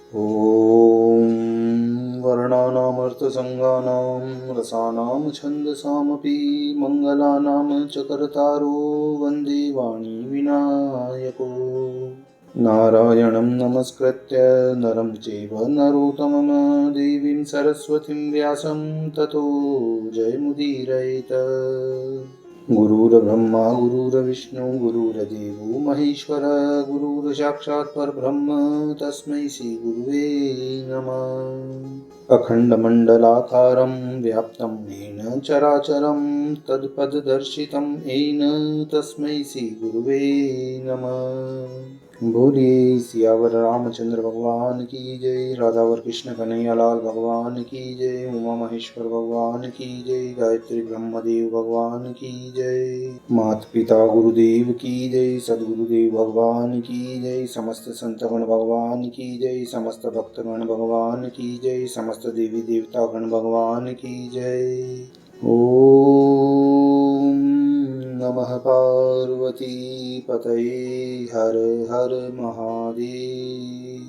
ॐ वर्णानामर्थसङ्गानां रसानां छन्दसामपि मङ्गलानां च कर्तारो वन्दे वाणी विनायको। नारायणं नमस्कृत्य नरं चैव नरोत्तमं देवीं सरस्वतीं व्यासं ततो जयमुदीरयेत्। गुरुर्ब्रह्मा गुरुर्विष्णु गुरुर्देवो महेश्वर गुरुर्साक्षात् परब्रह्म तस्मै श्रीगुरुवे नमः। अखण्डमण्डलाकारं व्याप्तं येन चराचरं तत्पददर्शितं येन तस्मै श्रीगुरुवे नमः। बोलिए सियावर रामचंद्र भगवान की जय, राधावर कृष्ण कन्हैया लाल भगवान की जय, उमा महेश्वर भगवान की जय, गायत्री ब्रह्मदेव भगवान की जय, माता पिता गुरुदेव की जय, सदगुरुदेव भगवान की जय, समस्त संतगण भगवान की जय, समस्त भक्तगण भगवान की जय, समस्त देवी देवता गण भगवान की जय। ओम नमः पार्वती पतये हर हर महादेव।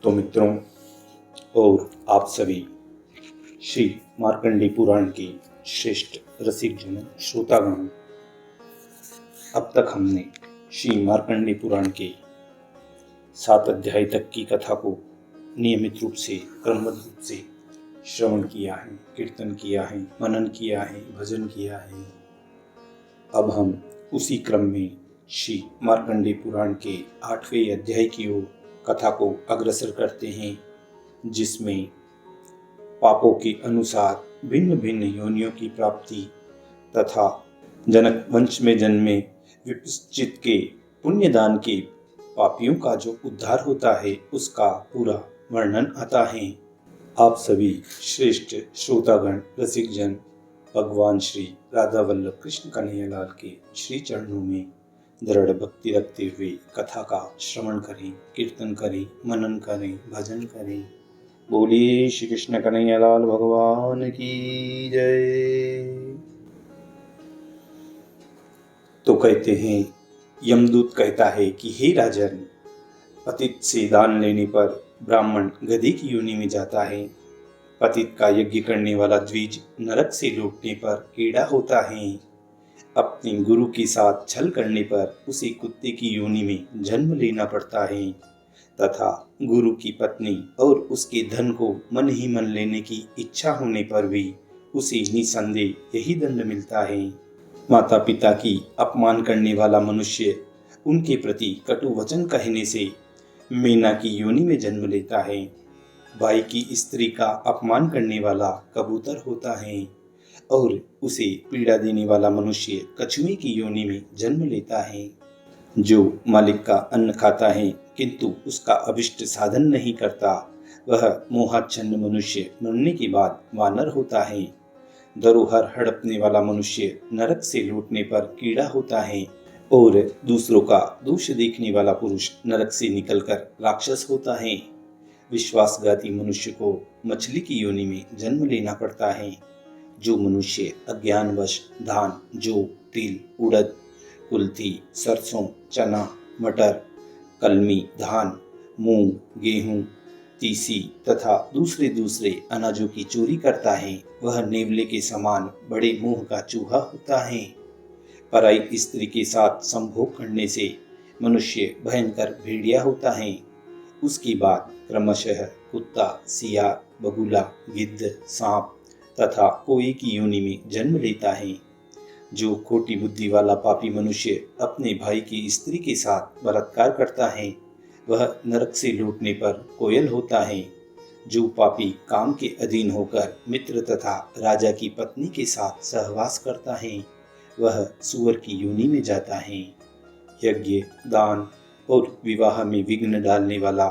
तो मित्रों और आप सभी श्री मार्कंडेय पुराण की श्रेष्ठ रसिक जन श्रोतागण, अब तक हमने श्री मार्कंडेय पुराण के 7 अध्याय तक की कथा को नियमित रूप से क्रमबद्ध रूप से श्रवण किया है, कीर्तन किया है, मनन किया है, भजन किया है। अब हम उसी क्रम में श्री मार्कंडेय पुराण के 8वें अध्याय की ओर कथा को अग्रसर करते हैं, जिसमें पापों के अनुसार भिन्न भिन्न योनियों की प्राप्ति तथा जनक वंश में जन्मे विपश्चित के पुण्यदान के पापियों का जो उद्धार होता है उसका पूरा वर्णन आता है। आप सभी श्रेष्ठ श्रोतागण रसिक जन भगवान श्री राधा वल्लभ कृष्ण कन्हैया लाल के श्री चरणों में दृढ़ भक्ति रखते हुए कथा का श्रवण करें, कीर्तन करें, मनन करें, भजन करें। बोलिए श्री कृष्ण कन्हैया लाल भगवान की जय। तो कहते हैं, यमदूत कहता है कि हे राजन, पतित से दान लेने पर ब्राह्मण गधे की योनि में जाता है, पतित का यज्ञ करने वाला द्विज नरक से लौटने पर कीड़ा होता है, अपने गुरु के साथ छल करने पर उसे कुत्ते की योनि में जन्म लेना पड़ता है, तथा गुरु की पत्नी और उसके धन को मन ही मन लेने की इच्छा होने पर भी उसे निसंदेह यही दंड मिलता है। माता पिता की अपमान करने वाला मनुष्य उनके प्रति कटु वचन कहने से मेना की योनि में जन्म लेता है। भाई की स्त्री का अपमान करने वाला कबूतर होता है और उसे पीड़ा देने वाला मनुष्य कछुए की योनि में जन्म लेता है। जो मालिक का अन्न खाता है किंतु उसका अभिष्ट साधन नहीं करता, वह मोहाच्छन्न मनुष्य मरने के बाद वानर होता है। धरोहर हड़पने वाला मनुष्य नरक से लौटने पर कीड़ा होता है और दूसरों का दोष देखने वाला पुरुष नरक से निकलकर राक्षस होता है। विश्वासघाती मनुष्य को मछली की योनि में जन्म लेना पड़ता है। जो मनुष्य अज्ञानवश धान, जौ, तिल, उड़द, कुल्थी, सरसों, चना, मटर, कलमी, धान, मूंग, गेहूं, तीसी तथा दूसरे अनाजों की चोरी करता है, वह नेवले के समान बड़े मोह का चूहा होता है। पराई स्त्री के साथ संभोग करने से मनुष्य भयंकर भेड़िया होता है। उसके बाद क्रमशः कुत्ता, सियार, बगुला, गिद्ध, सांप तथा कोई की योनि में जन्म लेता है। जो खोटी बुद्धि वाला पापी मनुष्य अपने भाई की स्त्री के साथ बलात्कार करता है, वह नरक से लौटने पर कोयल होता है। जो पापी काम के अधीन होकर मित्र तथा राजा की पत्नी के साथ सहवास करता है, वह सुअर की योनि में जाता है। यज्ञ, दान और विवाह में विघ्न डालने वाला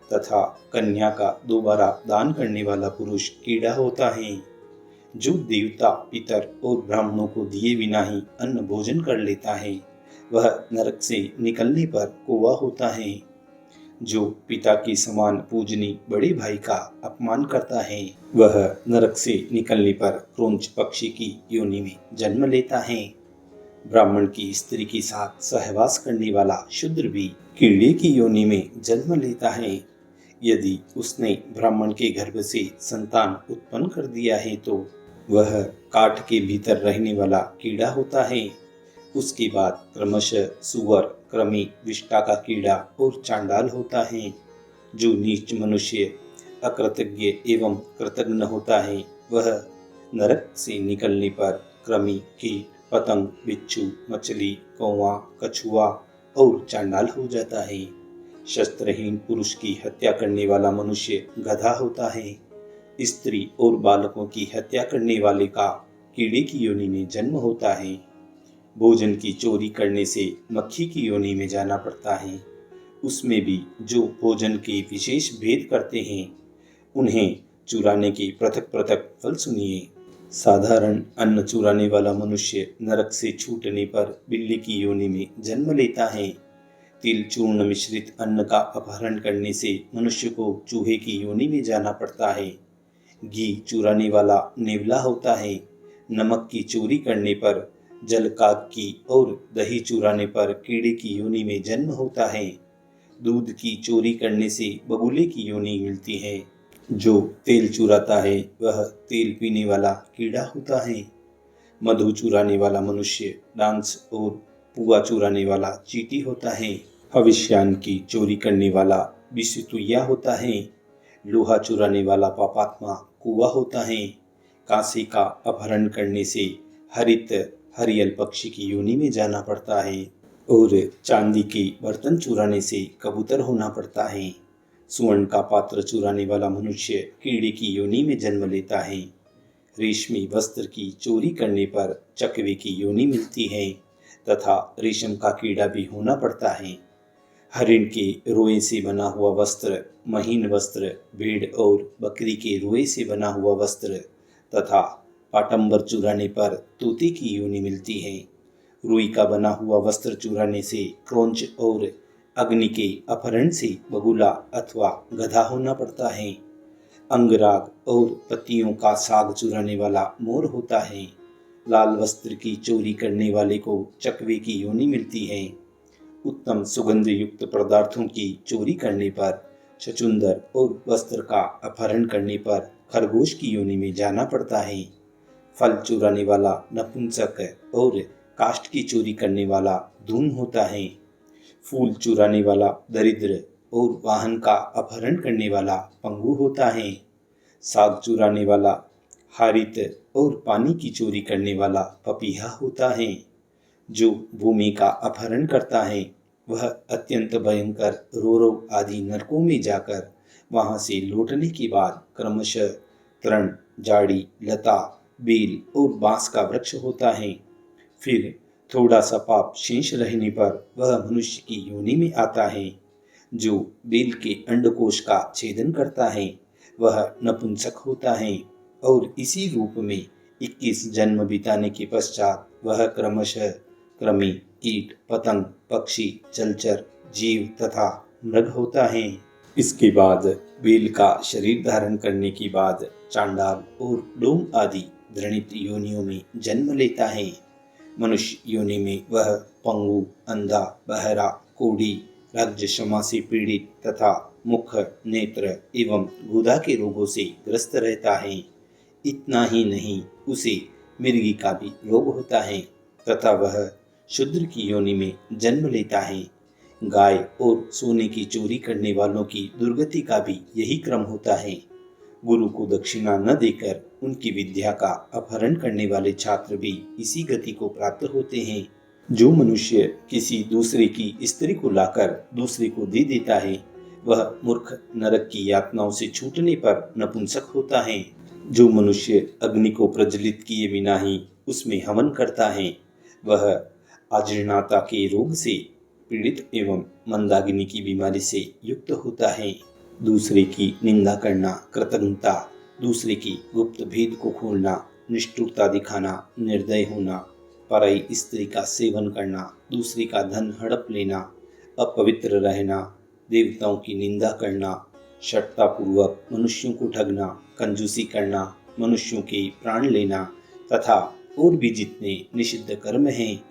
तथा कन्या का दोबारा दान करने वाला पुरुष कीड़ा होता है। जो देवता, पितर और ब्राह्मणों को दिए बिना ही अन्न भोजन कर लेता है, वह नरक से निकलने पर कौवा होता है। जो पिता के समान पूजनीय बड़े भाई का अपमान करता है, वह नरक से निकलने पर क्रोंच पक्षी की योनि में जन्म लेता है। ब्राह्मण की स्त्री के साथ सहवास करने वाला शूद्र भी कीड़े की योनि में जन्म लेता है। यदि उसने ब्राह्मण के गर्भ से संतान उत्पन्न कर दिया है तो वह काठ के भीतर रहने वाला कीड़ा होता है। उसके बाद क्रमशः सुअर, कृमि, विष्ठा का कीड़ा और चांडाल होता है। जो नीच मनुष्य अकृतज्ञ एवं कृतघ्न होता है वह नरक से निकलने पर कृमि, कीट, पतंग, बिच्छू, मछली, कौवा, कछुआ और चांडाल हो जाता है। शस्त्रहीन पुरुष की हत्या करने वाला मनुष्य गधा होता है। स्त्री और बालकों की हत्या करने वाले का कीड़े की योनि में जन्म होता है। भोजन की चोरी करने से मक्खी की योनि में जाना पड़ता है। उसमें भी जो भोजन के विशेष भेद करते हैं उन्हें चुराने के पृथक पृथक फल सुनिए। साधारण अन्न चुराने वाला मनुष्य नरक से छूटने पर बिल्ली की योनि में जन्म लेता है। तिल चूर्ण मिश्रित अन्न का अपहरण करने से मनुष्य को चूहे की योनि में जाना पड़ता है। घी चुराने वाला नेवला होता है। नमक की चोरी करने पर जलकाग की और दही चुराने पर कीड़े की योनि में जन्म होता है। दूध की चोरी करने से बगुले की योनि मिलती है। जो तेल चुराता है वह तेल पीने वाला कीड़ा होता है। मधु चुराने वाला मनुष्य डांस और पुआ चुराने वाला चींटी होता है। भविष्यान की चोरी करने वाला बिसतुइया होता है। लोहा चुराने वाला पापात्मा कुआ होता है। कांसे का अपहरण करने से हरित हरियल पक्षी की योनि में जाना पड़ता है और चांदी के बर्तन चुराने से कबूतर होना पड़ता है। स्वर्ण का पात्र चुराने वाला मनुष्य कीड़े की योनि में जन्म लेता है। रेशमी वस्त्र की चोरी करने पर चकवे की योनि मिलती है तथा रेशम का कीड़ा भी होना पड़ता है। हरिण के रोए से बना हुआ वस्त्र, महीन वस्त्र, भेड़ और बकरी के रोए से बना हुआ वस्त्र तथा पाटंबर चुराने पर तोते की योनि मिलती है। रुई का बना हुआ वस्त्र चुराने से क्रोंच और अग्नि के अपहरण से बगुला अथवा गधा होना पड़ता है। अंगराग और पत्तियों का साग चुराने वाला मोर होता है। लाल वस्त्र की चोरी करने वाले को चकवे की योनि मिलती है। उत्तम सुगंध युक्त पदार्थों की चोरी करने पर छछूंदर और वस्त्र का अपहरण करने पर खरगोश की योनि में जाना पड़ता है। फल चुराने वाला नपुंसक और काष्ठ की चोरी करने वाला धूम होता है। फूल चुराने वाला दरिद्र और वाहन का अपहरण करने वाला पंगु होता है। साग चुराने वाला हारित और पानी की चोरी करने वाला पपीहा होता है। जो भूमि का अपहरण करता है वह अत्यंत भयंकर रोरो आदि नरकों में जाकर वहां से लौटने के बाद क्रमशः तृण, जाड़ी, लता, बेल और बांस का वृक्ष होता है। फिर थोड़ा सा पाप शेष रहने पर वह मनुष्य की योनि में आता है। जो बेल के अंडकोश का छेदन करता है वह नपुंसक होता है और इसी रूप में 21 जन्म बिताने के पश्चात वह क्रमशः कृमि, कीट, पतंग, पक्षी, जलचर, जीव तथा मृग होता है। इसके बाद बेल का शरीर धारण करने के बाद चांडाल और डोम आदि घृणित योनियों में जन्म लेता है। मनुष्य योनि में वह पंगु, अंधा, बहरा, कोढ़ी, राज्यशमा से पीड़ित तथा मुख, नेत्र एवं गुदा के रोगों से ग्रस्त रहता है। इतना ही नहीं, उसे मिर्गी का भी रोग होता है तथा वह शूद्र की योनि में जन्म लेता है। गाय और सोने की चोरी करने वालों की दुर्गति का भी यही क्रम होता है। गुरु को दक्षिणा न देकर उनकी विद्या का अपहरण करने वाले छात्र भी इसी गति को प्राप्त होते हैं। जो मनुष्य किसी दूसरे की स्त्री को लाकर दूसरे को दे देता है वह मूर्ख नरक की यातनाओं से छूटने पर नपुंसक होता है। जो मनुष्य अग्नि को प्रज्वलित किए बिना ही उसमें हवन करता है वह अजीर्णता के रोग से पीड़ित एवं मंदाग्नि की बीमारी से युक्त होता है। दूसरे की निंदा करना, कृतज्ञता, दूसरे की गुप्त भेद को खोलना, निष्ठुरता दिखाना, निर्दय होना, पराई स्त्री का सेवन करना, दूसरे का धन हड़प लेना, अपवित्र रहना, देवताओं की निंदा करना, शठतापूर्वक मनुष्यों को ठगना, कंजूसी करना, मनुष्यों के प्राण लेना तथा और भी जितने निषिद्ध कर्म हैं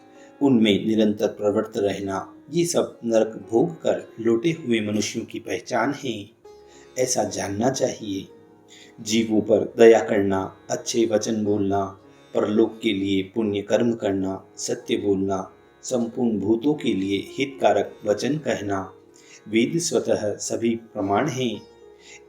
उनमें निरंतर प्रवृत्त रहना ये सब नरक भोग कर लौटे हुए मनुष्यों की पहचान है, ऐसा जानना चाहिए। जीवों पर दया करना, अच्छे वचन बोलना, परलोक के लिए पुण्य कर्म करना, सत्य बोलना, संपूर्ण भूतों के लिए हितकारक वचन कहना, वेद स्वतः सभी प्रमाण हैं।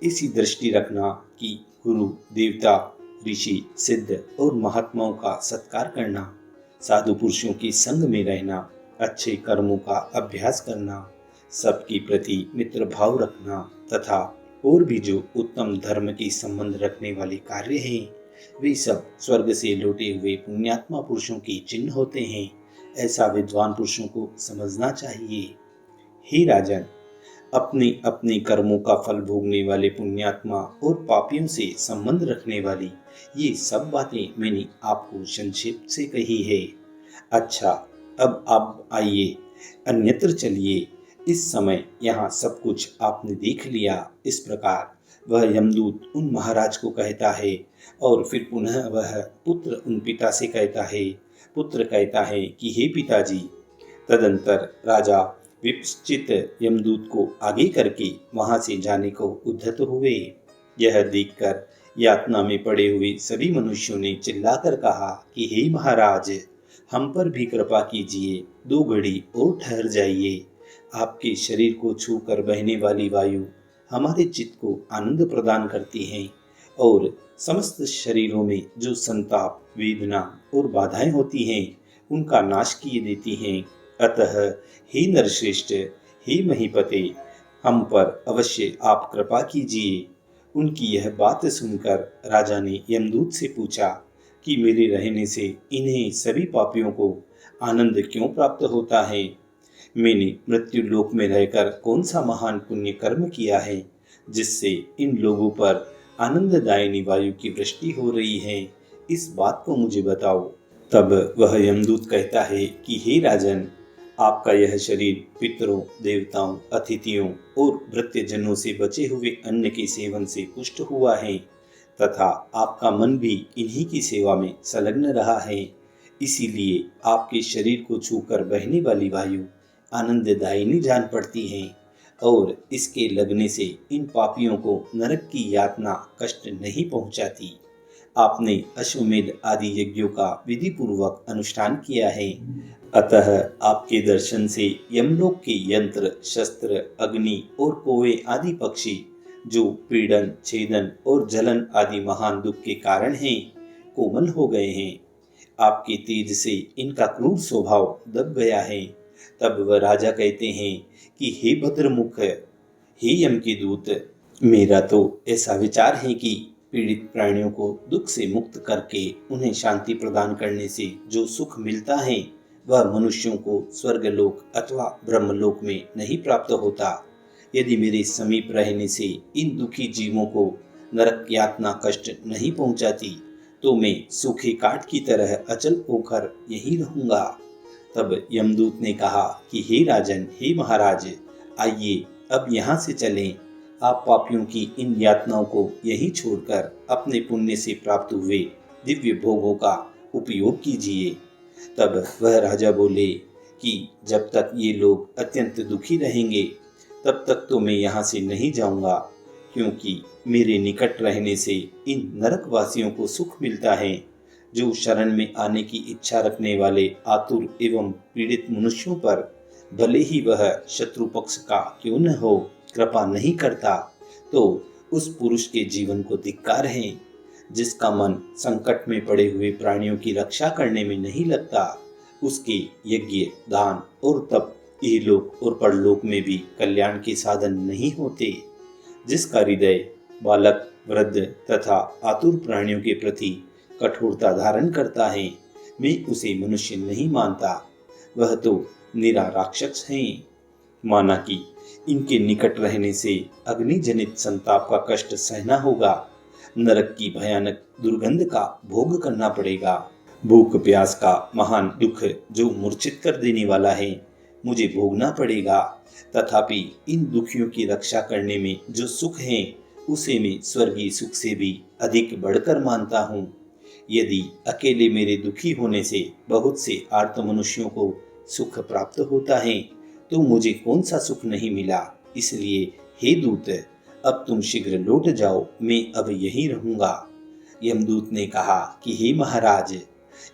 इसी दृष्टि रखना कि गुरु, देवता, ऋषि, सिद्ध और महात्माओं का सत्कार करना, साधु पुरुषों के संग में रहना, अच्छे कर्मों का अभ्यास करना, सबके प्रति मित्र भाव रखना तथा और भी जो उत्तम धर्म के संबंध रखने वाले कार्य हैं, वे सब स्वर्ग से लौटे हुए पुण्यात्मा पुरुषों के चिन्ह होते हैं, ऐसा विद्वान पुरुषों को समझना चाहिए। हे राजन, अपने अपने कर्मों का फल भोगने वाले पुण्यात्मा और पापियों से संबंध रखने वाली ये सब बातें मैंने आपको संक्षेप से कही है। अच्छा, अब आप आइए, अन्यत्र चलिए। इस समय यहाँ सब कुछ आपने देख लिया। इस प्रकार वह यमदूत उन महाराज को कहता है और फिर पुनः वह पुत्र उन पिता से कहता है। पुत्र कहता है कि हे पिताजी। तदंतर राजा विपश्चित यमदूत को आगे करके वहां से जाने को उद्यत हुए। यह देखकर यातना में पड़े हुए सभी मनुष्यों ने चिल्लाकर कहा कि हे महाराज, हम पर भी कृपा कीजिए, 2 घड़ी और ठहर जाइए। आपके शरीर को छूकर बहने वाली वायु हमारे चित्त को आनंद प्रदान करती है और समस्त शरीरों में जो संताप, वेदना और बाधाएं होती हैं, उनका नाश किए देती हैं। अतः हे नरश्रेष्ठ, हे महीपते, हम पर अवश्य आप कृपा कीजिए। उनकी यह बात सुनकर राजा ने यमदूत से पूछा कि मेरे रहने से इन्हें सभी पापियों को आनंद क्यों प्राप्त होता है? मैंने मृत्यु लोक में रहकर कौन सा महान पुण्य कर्म किया है जिससे इन लोगों पर आनंददायिनी वायु की वृष्टि हो रही है? इस बात को मुझे बताओ। तब वह यमदूत कहता है कि हे राजन, आपका यह शरीर पितरों, देवताओं, अतिथियों और भृत्यजनों से बचे हुए अन्न के सेवन से पुष्ट हुआ है तथा आपका मन भी इन्हीं की सेवा में संलग्न रहा है। इसीलिए आपके शरीर को छूकर बहने वाली वायु आनंददायिनी जान पड़ती है और इसके लगने से इन पापियों को नरक की यातना कष्ट नहीं पहुंचाती। आपने अश्वमेध आदि यज्ञों का विधि पूर्वक अनुष्ठान किया है, अतः आपके दर्शन से यमलोक के यंत्र, शस्त्र, अग्नि और कौवे आदि पक्षी जो पीड़न, छेदन और जलन आदि महान दुख के कारण हैं, कोमल हो गए हैं। आपके तेज से इनका क्रूर स्वभाव दब गया है। तब वह राजा कहते हैं कि हे भद्रमुख, हे यम के दूत, मेरा तो ऐसा विचार है कि पीड़ित प्राणियों को दुख से मुक्त करके उन्हें शांति प्रदान करने से जो सुख मिलता है वह मनुष्यों को स्वर्गलोक अथवा ब्रह्मलोक में नहीं प्राप्त होता। यदि मेरे समीप रहने से इन दुखी जीवों को नरक यातना कष्ट नहीं पहुंचाती तो मैं सूखे काठ की तरह अचल होकर यहीं रहूंगा। तब यमदूत ने कहा कि हे राजन, हे महाराज, आइए अब यहाँ से चलें। आप पापियों की इन यातनाओं को यहीं छोड़कर अपने पुण्य से प्राप्त हुए दिव्य भोगों का उपयोग कीजिए। तब वह राजा बोले कि जब तक ये लोग अत्यंत दुखी रहेंगे तब तक तो मैं यहाँ से नहीं जाऊंगा, क्योंकि मेरे निकट रहने से इन नरकवासियों को सुख मिलता है। जो शरण में आने की इच्छा रखने वाले आतुर एवं पीड़ित मनुष्यों पर भले ही वह शत्रु पक्ष का क्यों न हो, कृपा नहीं करता, तो उस पुरुष के जीवन को धिक्कार है। जिसका मन संकट में पड़े हुए प्राणियों की रक्षा करने में नहीं लगता, उसके यज्ञ, दान और तप इहलोक और परलोक में भी कल्याण के साधन नहीं होते। जिसका हृदय बालक, वृद्ध तथा आतुर प्राणियों के प्रति कठोरता धारण करता है, मैं उसे मनुष्य नहीं मानता। वह तो निरा राक्षस है। माना कि इनके निकट रहने से अग्नि जनित संताप का कष्ट सहना होगा, नरक की भयानक दुर्गंध का भोग करना पड़ेगा, भूख प्यास का महान दुख जो मूर्छित कर देने वाला है मुझे भोगना पड़ेगा। तथापि इन दुखियों की रक्षा करने में जो सुख है उसे मैं स्वर्गीय सुख से भी अधिक बढ़कर मानता हूँ। यदि अकेले मेरे दुखी होने से बहुत से आर्त मनुष्यों को सुख प्राप्त होता है तो मुझे कौन सा सुख नहीं मिला। इसलिए हे दूत, अब तुम शीघ्र लौट जाओ, मैं अब यहीं रहूंगा। यमदूत ने कहा कि हे महाराज,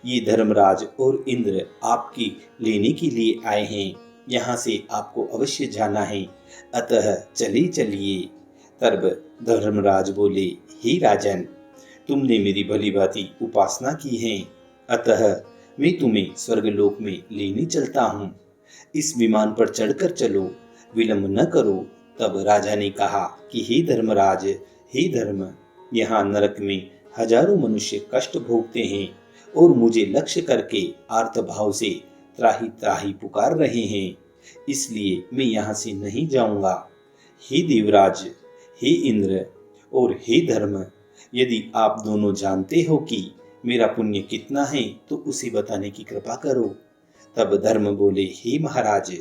ये धर्मराज और इंद्र आपकी लेने के लिए आए हैं, यहाँ से आपको अवश्य जाना है, अतः चले चलिए। तब धर्मराज बोले, हे राजन, तुमने मेरी भली भांति उपासना की है, अतः मैं तुम्हें स्वर्गलोक में लेने चलता हूँ। इस विमान पर चढ़कर चलो, विलंब न करो। तब राजा ने कहा कि हे धर्मराज, हे धर्म, यहाँ नरक में हजारों मनुष्य कष्ट भोगते हैं और मुझे लक्ष्य करके आर्त भाव से त्राही त्राही पुकार रहे हैं, इसलिए मैं यहाँ से नहीं जाऊंगा। हे देवराज, हे इंद्र और हे धर्म, यदि आप दोनों जानते हो कि मेरा पुण्य कितना है तो उसे बताने की कृपा करो। तब धर्म बोले, हे महाराज,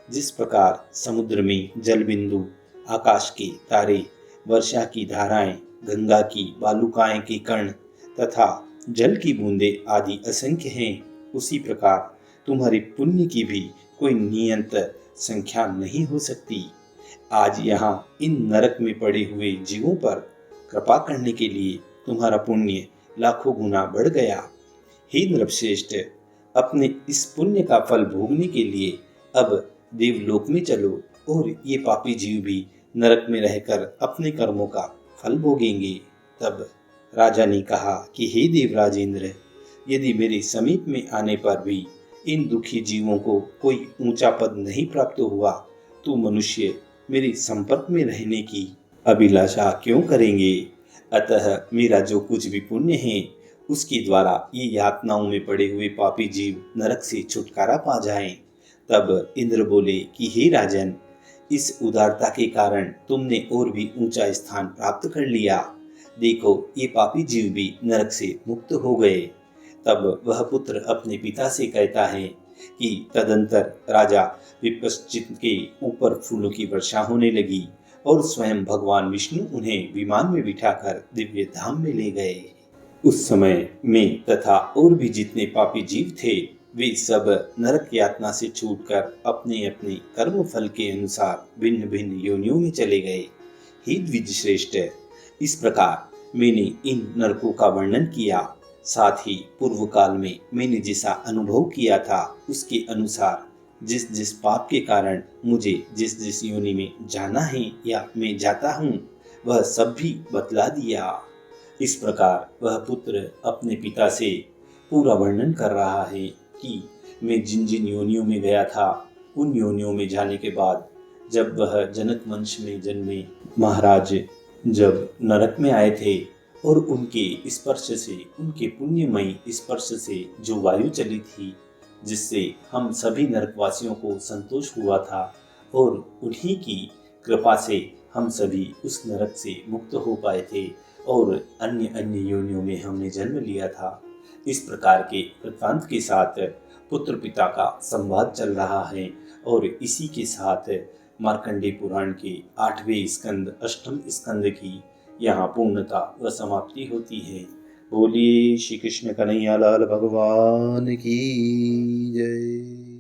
जिस प्रकार समुद्र में जल बिंदु, आकाश के तारे, वर्षा की धाराएं, गंगा की बालुकाएं के कण तथा जल की बूंदे आदि असंख्य हैं, उसी प्रकार तुम्हारे पुण्य की भी कोई नियंत संख्या नहीं हो सकती। आज यहाँ इन नरक में पड़े हुए जीवों पर कृपा करने के लिए तुम्हारा पुण्य लाखों गुना बढ़ गया। हे नृपश्रेष्ठ, अपने इस पुण्य का फल भोगने के लिए अब देवलोक में चलो और ये पापी जीव भी नरक में रहकर अपने कर्मों का फल भोगेंगे। तब राजा ने कहा कि हे देवराजेंद्र, यदि मेरे समीप में आने पर भी इन दुखी जीवों को कोई ऊंचा पद नहीं प्राप्त हुआ तो मनुष्य मेरे संपर्क में रहने की अभिलाषा क्यों करेंगे। अतः मेरा जो कुछ भी पुण्य है उसके द्वारा ये यातनाओं में पड़े हुए पापी जीव नरक से छुटकारा पा जाएं। तब इंद्र बोले कि हे राजन, इस उदारता के कारण तुमने और भी ऊंचा स्थान प्राप्त कर लिया। देखो, ये पापी जीव भी नरक से मुक्त हो गए। तब वह पुत्र अपने पिता से कहता है कि तदंतर राजा विपश्चित के ऊपर फूलों की वर्षा होने लगी और स्वयं भगवान विष्णु उन्हें विमान में बिठाकर दिव्य धाम में ले गए। उस समय मैं तथा और भी जितने पापी जीव थे वे सब नरक यातना से छूटकर अपने अपने कर्म फल के अनुसार भिन्न भिन्न योनियों में चले गए। हे द्विज श्रेष्ठ, इस प्रकार मैंने इन नरकों का वर्णन किया। साथ ही पूर्व काल में मैंने जैसा अनुभव किया था उसके अनुसार जिस जिस पाप के कारण मुझे जिस जिस योनि में जाना है या मैं जाता हूँ वह सब भी बतला दिया। इस प्रकार वह पुत्र अपने पिता से पूरा वर्णन कर रहा है कि मैं जिन जिन योनियों में गया था, उन योनियों में जाने के बाद जब वह जनक वंश में जन्मे महाराज जब नरक में आए थे और उनके स्पर्श से, उनके पुण्यमयी स्पर्श से जो वायु चली थी जिससे हम सभी नरकवासियों को संतोष हुआ था और उन्हीं की कृपा से हम सभी उस नरक से मुक्त हो पाए थे और अन्य अन्य योनियों में हमने जन्म लिया था। इस प्रकार के वृत्तांत के साथ पुत्र पिता का संवाद चल रहा है और इसी के साथ मार्कंडेय पुराण के 8वें स्कंद 8म स्कंद की यहाँ पूर्णता व समाप्ति होती है। बोलिए श्री कृष्ण कन्हैया लाल भगवान की जय।